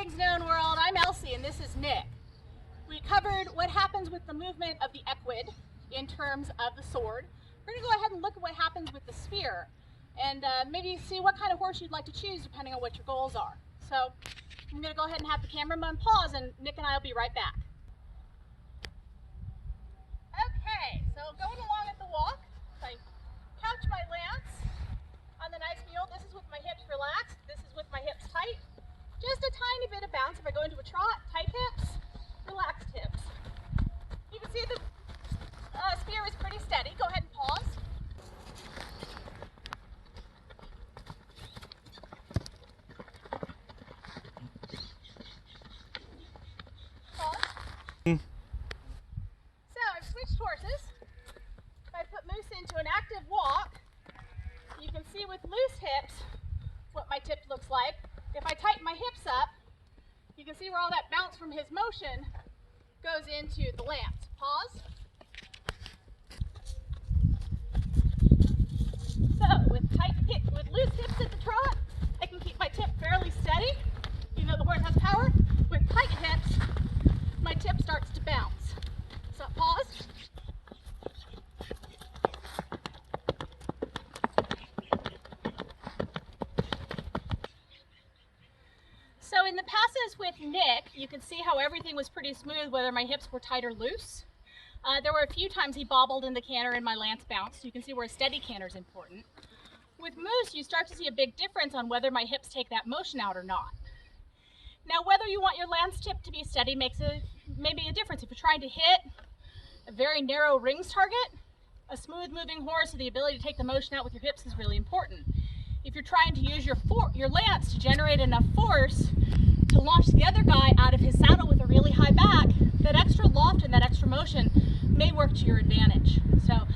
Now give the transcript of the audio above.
Everything's known world. I'm Elsie and this is Nick. We covered what happens with the movement of the equid in terms of the sword. We're going to go ahead and look at what happens with the spear and maybe see what kind of horse you'd like to choose depending on what your goals are. So I'm going to go ahead and have the cameraman pause and Nick and I will be right back. Okay, so going along at the walk, I couch my lance on the nice mule. This is with my hips relaxed. This is with my hips tight. Just a tiny bit of bounce. If I go into a trot, tight hips, relaxed hips. You can see the spear is pretty steady. Go ahead and pause. Pause. So I've switched horses. If I put Moose into an active walk, you can see with loose hips what my tip looks like. If I tighten my hips up, you can see where all that bounce from his motion goes into the lance. Pause. So with loose hips at the trot, I can keep my tip fairly steady, even though the horse has power. With tight hips, my tip starts to bounce. So pause. So in the passes with Nick, you can see how everything was pretty smooth, whether my hips were tight or loose. There were a few times he bobbled in the canter and my lance bounced. You can see where a steady canter is important. With Moose, you start to see a big difference on whether my hips take that motion out or not. Now, whether you want your lance tip to be steady makes maybe a difference. If you're trying to hit a very narrow rings target, a smooth moving horse with the ability to take the motion out with your hips is really important. If you're trying to use your lance to generate enough force to launch the other guy out of his saddle with a really high back, that extra loft and that extra motion may work to your advantage. So